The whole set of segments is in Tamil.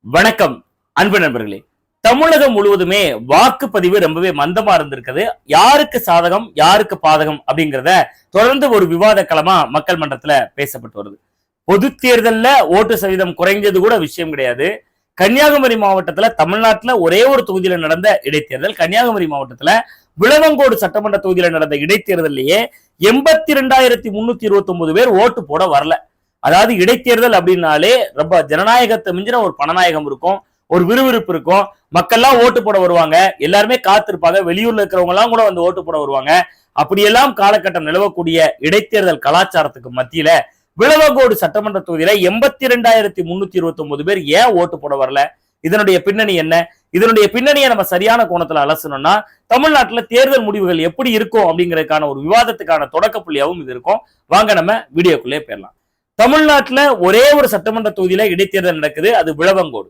வணக்கம் அன்பு நண்பர்களே. தமிழகம் முழுவதுமே வாக்குப்பதிவு ரொம்பவே மந்தமா இருந்திருக்குது. யாருக்கு சாதகம் யாருக்கு பாதகம் அப்படிங்கிறத தொடர்ந்து ஒரு விவாத களமா மக்கள் மன்றத்துல பேசப்பட்டு வருது. பொது தேர்தல்ல ஓட்டு சதவீதம் குறைஞ்சது கூட விஷயம் கிடையாது. கன்னியாகுமரி மாவட்டத்துல தமிழ்நாட்டுல ஒரே ஒரு தொகுதியில நடந்த இடைத்தேர்தல். கன்னியாகுமரி மாவட்டத்துல விளவங்கோடு சட்டமன்ற தொகுதியில நடந்த இடைத்தேர்தலையே 82,329 பேர் ஓட்டு போட வரல. அதாவது இடைத்தேர்தல் அப்படின்னாலே ரொம்ப ஜனநாயகத்தை மிஞ்சின ஒரு பணநாயகம் இருக்கும், ஒரு விறுவிறுப்பு இருக்கும். மக்கள்லாம் ஓட்டு போட வருவாங்க, எல்லாருமே காத்திருப்பாங்க. வெளியூர்ல இருக்கிறவங்க எல்லாம் கூட வந்து ஓட்டு போட வருவாங்க. அப்படியெல்லாம் காலகட்டம் நிலவக்கூடிய இடைத்தேர்தல் கலாச்சாரத்துக்கு மத்தியில விளவங்கோடு சட்டமன்ற தொகுதியில 82,329 பேர் ஏன் ஓட்டு போட வரல? இதனுடைய பின்னணி என்ன? இதனுடைய பின்னணியை நம்ம சரியான கோணத்துல அலசணும்னா தமிழ்நாட்டுல தேர்தல் முடிவுகள் எப்படி இருக்கும் அப்படிங்கிறதுக்கான ஒரு விவாதத்துக்கான தொடக்க புள்ளியாகவும் இது இருக்கும். வாங்க நம்ம வீடியோக்குள்ளே போயிடலாம். தமிழ்நாட்டுல ஒரே ஒரு சட்டமன்ற தொகுதியில இடைத்தேர்தல் நடக்குது, அது விளவங்கோடு.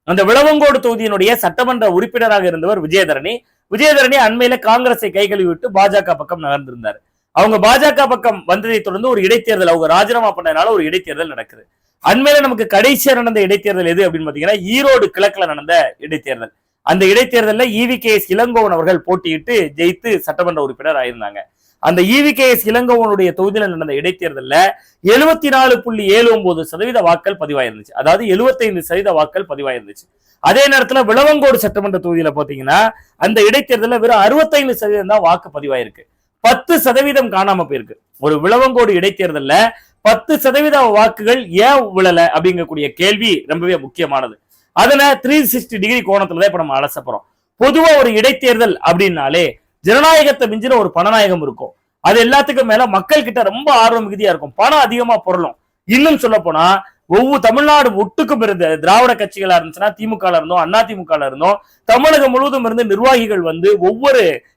அந்த விளவங்கோடு தொகுதியினுடைய சட்டமன்ற உறுப்பினராக இருந்தவர் விஜயதரணி. விஜயதரணி அண்மையில காங்கிரஸை கை கழுவி விட்டு பாஜக பக்கம் நகர்ந்திருந்தார். அவங்க பாஜக பக்கம் வந்ததை தொடர்ந்து ஒரு இடைத்தேர்தல், அவங்க ராஜினாமா பண்ணதுனால ஒரு இடைத்தேர்தல் நடக்குது. அண்மையில நமக்கு கடைசியா நடந்த இடைத்தேர்தல் எது அப்படின்னு பாத்தீங்கன்னா ஈரோடு கிழக்குல நடந்த இடைத்தேர்தல். அந்த இடைத்தேர்தலில் EVKS இளங்கோவன் அவர்கள் போட்டியிட்டு ஜெயித்து சட்டமன்ற உறுப்பினர் ஆயிருந்தாங்க. அந்த EVKS இளங்கோவனுடைய தொகுதியில நடந்த இடைத்தேர்தல்ல 74.79% வாக்கள் பதிவாயிருந்துச்சு. அதாவது 75% வாக்கள் பதிவாயிருந்துச்சு. அதே நேரத்துல விளவங்கோடு சட்டமன்ற தொகுதியில பாத்தீங்கன்னா அந்த இடைத்தேர்தலில் வெறும் 65% தான் வாக்கு பதிவாயிருக்கு. 10% காணாம போயிருக்கு. ஒரு விளவங்கோடு இடைத்தேர்தல்ல 10% வாக்குகள் ஏன் விழல அப்படிங்கக்கூடிய கேள்வி ரொம்பவே முக்கியமானது. அதுல 360 டிகிரி கோணத்துலதான் இப்ப நம்ம அலசப்படுறோம். பொதுவா ஒரு இடைத்தேர்தல் அப்படின்னாலே ஜனநாயகத்தை மிஞ்சின ஒரு பணநாயகம் இருக்கும். அது எல்லாத்துக்கும் மேல மக்கள் கிட்ட ரொம்ப ஆர்வம் மிகுதியா இருக்கும், பணம் அதிகமா பொருளும். இன்னும் சொல்ல போனா ஒவ்வொரு தமிழ்நாடு ஒட்டுக்கும் இருந்த திராவிட கட்சிகளா இருந்துச்சுன்னா திமுக இருந்தோம், அதிமுக இருந்தோம், தமிழகம் முழுவதும் இருந்து நிர்வாகிகள் வந்து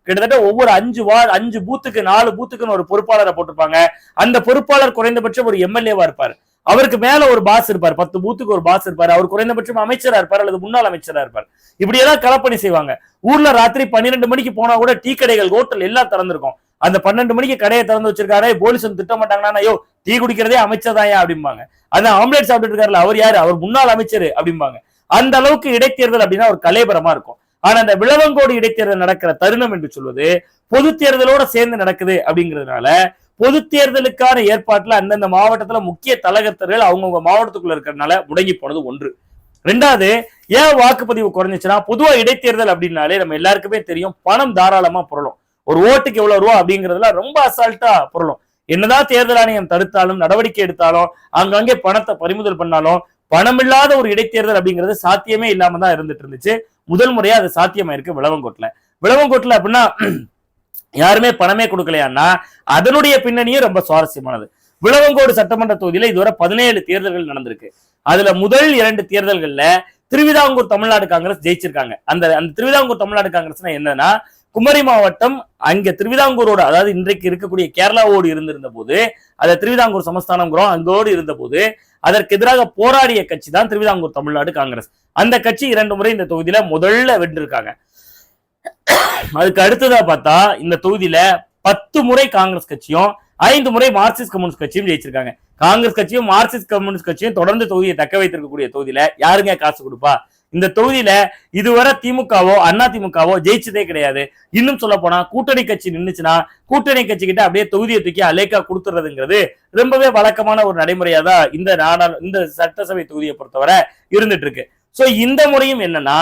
கிட்டத்தட்ட ஒவ்வொரு 5 பூத்துக்கு 4 பூத்துக்குன்னு ஒரு பொறுப்பாளரை போட்டிருப்பாங்க. அந்த பொறுப்பாளர் குறைந்தபட்சம் ஒரு MLA-வா இருப்பாரு. அவருக்கு மேல ஒரு பாஸ் இருப்பார், 10 பூத்துக்கு ஒரு பாஸ் இருப்பாரு. அவர் குறைந்தபட்சம் அமைச்சரா இருப்பார் அல்லது முன்னாள் அமைச்சரா இருப்பார். இப்படியெல்லாம் களப்பணி செய்வாங்க. ஊர்ல ராத்திரி 12 மணிக்கு போனா கூட டீ கடைகள், ஹோட்டல் எல்லாம் திறந்திருக்கும். அந்த 12 மணிக்கு கடையை திறந்து வச்சிருக்காரு, போலீஸ் வந்து திட்ட மாட்டாங்கன்னா ஐயோ டீ குடிக்கிறதே அமைச்சர் தான் அப்படிம்பாங்க. அதான் ஆம்லேட் சாப்பிட்டு இருக்காருல அவர் யாரு, அவர் முன்னாள் அமைச்சர் அப்படிம்பாங்க. அந்த அளவுக்கு இடைத்தேர்தல் அப்படின்னா ஒரு கலைபரமா இருக்கும். ஆனா அந்த விளவங்கோடு இடைத்தேர்தல் நடக்கிற தருணம் என்று சொல்வது பொது தேர்தலோட சேர்ந்து நடக்குது அப்படிங்கிறதுனால பொது தேர்தலுக்கான ஏற்பாட்டுல அந்தந்த மாவட்டத்துல முக்கிய தலகர்த்தர்கள் அவங்கவுங்க மாவட்டத்துக்குள்ள இருக்கிறதுனால முடங்கி போனது ஒன்று. ரெண்டாவது, ஏன் வாக்குப்பதிவு குறைஞ்சிச்சுன்னா பொதுவா இடைத்தேர்தல் அப்படின்னாலே நம்ம எல்லாருக்குமே தெரியும், பணம் தாராளமா புரளும். ஒரு ஓட்டுக்கு எவ்வளவு ரூபா அப்படிங்கிறதுல ரொம்ப அசால்ட்டா புரளும். என்னதான் தேர்தல் ஆணையம் தடுத்தாலும் நடவடிக்கை எடுத்தாலும் அங்கங்கே பணத்தை பறிமுதல் பண்ணாலும் பணமில்லாத ஒரு இடைத்தேர்தல் அப்படிங்கிறது சாத்தியமே இல்லாம தான் இருந்துட்டு இருந்துச்சு. முதல் முறையா அது சாத்தியமாயிருக்கு விளவங்கோட்டுல அப்படின்னா யாருமே பணமே கொடுக்கலையான்னா அதனுடைய பின்னணியும் ரொம்ப சுவாரஸ்யமானது. விளவங்கோடு சட்டமன்ற தொகுதியில இதுவரை 17 தேர்தல்கள் நடந்திருக்கு. அதுல முதல் 2 தேர்தல்கள்ல திருவிதாங்கூர் தமிழ்நாடு காங்கிரஸ் ஜெயிச்சிருக்காங்க. அந்த திருவிதாங்கூர் தமிழ்நாடு காங்கிரஸ்னா என்னன்னா, குமரி மாவட்டம் அங்க திருவிதாங்கூரோட, அதாவது இன்றைக்கு இருக்கக்கூடிய கேரளாவோடு இருந்திருந்த போது, அதை திருவிதாங்கூர் சமஸ்தானம் அங்கோடு இருந்த போது அதற்கு எதிராக போராடிய கட்சி தான் திருவிதாங்கூர் தமிழ்நாடு காங்கிரஸ். அந்த கட்சி 2 முறை இந்த தொகுதியில முதல்ல வென்றிருக்காங்க. அதுக்கு அடுத்ததா பார்த்தா இந்த தொகுதியில 10 முறை காங்கிரஸ் கட்சியும் 5 முறை மார்க்சிஸ்ட் கம்யூனிஸ்ட் கட்சியும் ஜெயிச்சிருக்காங்க. காங்கிரஸ் கட்சியும் மார்க்சிஸ்ட் கம்யூனிஸ்ட் கட்சியும் தொடர்ந்து தொகுதியை தக்க வைத்திருக்கக்கூடிய தொகுதியில யாருங்க காசு கொடுப்பா? இந்த தொகுதியில இதுவரை திமுகவோ அதிமுகவோ ஜெயிச்சதே கிடையாது. இன்னும் சொல்ல போனா கூட்டணி கட்சி நின்னுச்சுன்னா கூட்டணி கட்சி கிட்ட அப்படியே தொகுதியை தூக்கி அலேக்கா கொடுத்துறதுங்கிறது ரொம்பவே வழக்கமான ஒரு நடைமுறையா தான் இந்த சட்டசபை தொகுதியை பொறுத்தவரை இருந்துட்டு இருக்கு. சோ இந்த முறையும் என்னன்னா,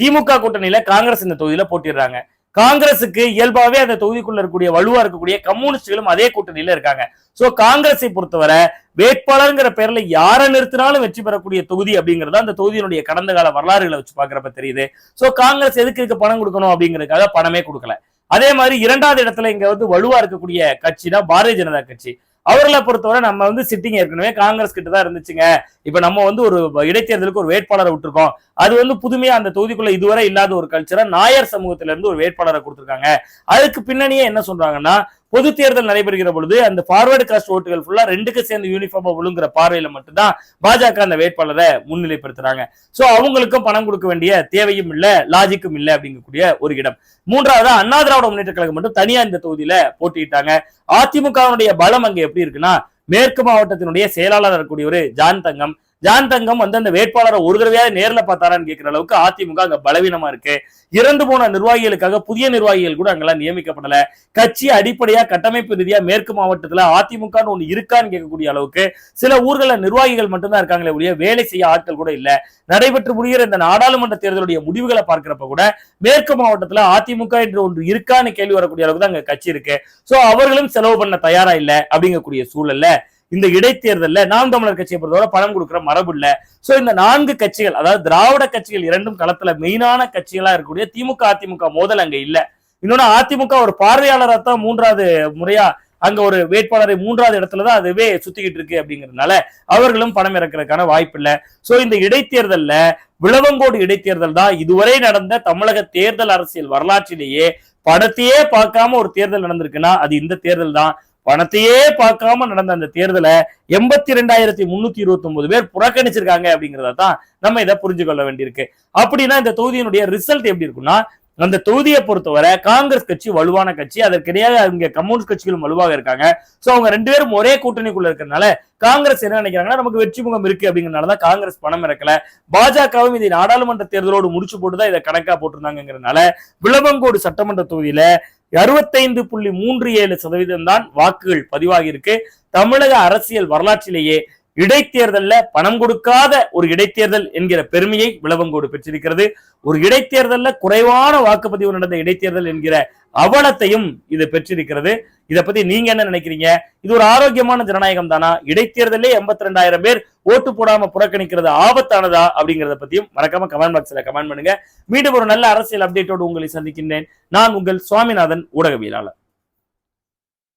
திமுக கூட்டணியில காங்கிரஸ் இந்த தொகுதியில போட்டிடுறாங்க. காங்கிரசுக்கு இயல்பாவே அந்த தொகுதிக்குள்ள இருக்கக்கூடிய வலுவா இருக்கக்கூடிய கம்யூனிஸ்டுகளும் அதே கூட்டணியில இருக்காங்க. சோ காங்கிரஸை பொறுத்தவரை வேட்பாளர்ங்கிற பேர்ல யாரை நிறுத்தினாலும் வெற்றி பெறக்கூடிய தொகுதி அப்படிங்கிறது அந்த தொகுதியினுடைய கடந்த கால வரலாறுகளை வச்சு பாக்குறப்ப தெரியுது. சோ காங்கிரஸ் எதுக்கு பணம் கொடுக்கணும் அப்படிங்கிறதுக்காக பணமே கொடுக்கல. அதே மாதிரி 2வது இடத்துல இங்க வலுவா இருக்கக்கூடிய கட்சி தான் பாரதிய ஜனதா கட்சி. அவர்களை பொறுத்தவரை நம்ம சிட்டிங் ஏற்கனவே காங்கிரஸ் கிட்ட தான் இருந்துச்சுங்க. இப்ப நம்ம ஒரு இடைத்தேர்தலுக்கு ஒரு வேட்பாளரை விட்டுருக்கோம். அது புதுமையா அந்த தொகுதிக்குள்ள இதுவரை இல்லாத ஒரு கல்ச்சரா நாயர் சமூகத்தில இருந்து ஒரு வேட்பாளரை கொடுத்திருக்காங்க. அதுக்கு பின்னணியே என்ன சொல்றாங்கன்னா, பொது தேர்தல் நடைபெறுகிற பொழுது அந்த ஃபார்வர்டு காஸ்ட் ஓட்டுகள் ஃபுல்லா 2க்கு சேர்ந்து யூனிஃபார்மா விழுங்குற பார்வையில மட்டும்தான் பாஜக அந்த வேட்பாளரை முன்னிலைப்படுத்துறாங்க. சோ அவங்களுக்கும் பணம் கொடுக்க வேண்டிய தேவையும் இல்ல, லாஜிக்கும் இல்ல அப்படிங்கக்கூடிய ஒரு இடம். 3வது, அண்ணா திராவிட முன்னேற்ற கழகம் மட்டும் தனியா இந்த தொகுதியில போட்டிட்டாங்க. அதிமுகவுடைய பலம் அங்க எப்படி இருக்குன்னா, மேற்கு மாவட்டத்தினுடைய செயலாளர் இருக்கக்கூடியவர் ஜான் தங்கம், ஜான் தங்கம் வந்து அந்த வேட்பாளரை ஒரு தடவையாவது நேர்ல பார்த்தாரான்னு கேட்கிற அளவுக்கு அதிமுக அங்க பலவீனமா இருக்கு. இறந்து போன நிர்வாகிகளுக்காக புதிய நிர்வாகிகள் கூட அங்கெல்லாம் நியமிக்கப்படல. கட்சி அடிப்படையா கட்டமைப்பு ரீதியா மேற்கு மாவட்டத்துல அதிமுக ஒண்ணு இருக்கான்னு கேட்கக்கூடிய அளவுக்கு சில ஊர்கள நிர்வாகிகள் மட்டும்தான் இருக்காங்களே ஒழிய வேலை செய்ய ஆட்கள் கூட இல்ல. நடைபெற்று முடிகிற இந்த நாடாளுமன்ற தேர்தலுடைய முடிவுகளை பார்க்கிறப்ப கூட மேற்கு மாவட்டத்துல அதிமுக என்று ஒன்று இருக்கான்னு கேள்வி வரக்கூடிய அளவுக்கு தான் அங்க கட்சி இருக்கு. சோ அவர்களும் செலவு பண்ண தயாரா இல்ல அப்படிங்கக்கூடிய சூழல்ல இந்த இடைத்தேர்தல்ல நாம் தமிழர் கட்சியை பொறுத்தவரை பணம் கொடுக்கிற மரபு இல்ல. சோ இந்த 4 கட்சிகள், அதாவது திராவிட கட்சிகள் இரண்டும் களத்துல மெயினான கட்சிகளா இருக்கக்கூடிய திமுக அதிமுக மோதல் அங்க இல்ல. இன்னொன்னு அதிமுக ஒரு பார்வையாளரா தான் 3வது முறையா அங்க ஒரு வேட்பாளரை 3வது இடத்துலதான் அதுவே சுத்திக்கிட்டு இருக்கு அப்படிங்கறதுனால அவர்களும் பணம் இறக்கிறதுக்கான வாய்ப்பு இல்ல. சோ இந்த இடைத்தேர்தல்ல விளவங்கோடு இடைத்தேர்தல் தான் இதுவரை நடந்த தமிழக தேர்தல் அரசியல் வரலாற்றிலேயே பணத்தையே பார்க்காம ஒரு தேர்தல் நடந்திருக்குன்னா அது இந்த தேர்தல் தான். பணத்தையே பார்க்காம நடந்த அந்த தேர்தலை 82,329 பேர் புறக்கணிச்சிருக்காங்க அப்படிங்கறத தான் நம்ம இதை புரிஞ்சு கொள்ள வேண்டியிருக்கு. அப்படின்னா இந்த தொகுதியினுடைய ரிசல்ட் எப்படி இருக்குன்னா, அந்த தொகுதியை பொறுத்தவரை காங்கிரஸ் கட்சி வலுவான கட்சி, அதற்கிடையே அங்க கம்யூனிஸ்ட் கட்சிகளும் வலுவாக இருக்காங்க. சோ அவங்க 2 பேரும் ஒரே கூட்டணிக்குள்ள இருக்கிறதுனால காங்கிரஸ் என்ன நினைக்கிறாங்கன்னா நமக்கு வெற்றி முகம் இருக்கு அப்படிங்கறதுனாலதான் காங்கிரஸ் பணம் இறக்கல. பாஜகவும் இதை நாடாளுமன்ற தேர்தலோடு முடிச்சு போட்டுதான் இதை கணக்கா போட்டிருந்தாங்கிறதுனால விளவங்கோடு சட்டமன்ற தொகுதியில 65.37% தான் வாக்குகள் பதிவாகி இருக்கு. தமிழக அரசியல் வரலாற்றிலேயே இடைத்தேர்தல்ல பணம் கொடுக்காத ஒரு இடைத்தேர்தல் என்கிற பெருமையை விளவங்கோடு பெற்றிருக்கிறது. ஒரு இடைத்தேர்தல்ல குறைவான வாக்குப்பதிவு நடந்த இடைத்தேர்தல் என்கிற அவலத்தையும் இது பெற்றிருக்கிறது. இதை பத்தி நீங்க என்ன நினைக்கிறீங்க? இது ஒரு ஆரோக்கியமான ஜனநாயகம் தானா? இடைத்தேர்தலே 82,000 பேர் ஓட்டு போடாம புறக்கணிக்கிறது ஆபத்தானதா அப்படிங்கறத பத்தியும் மறக்காம கமெண்ட் பாக்ஸ்ல கமெண்ட் பண்ணுங்க. மீண்டும் ஒரு நல்ல அரசியல் அப்டேட்டோடு உங்களை சந்திக்கின்றேன். நான் உங்கள் சுவாமிநாதன், ஊடகவியலாளர்.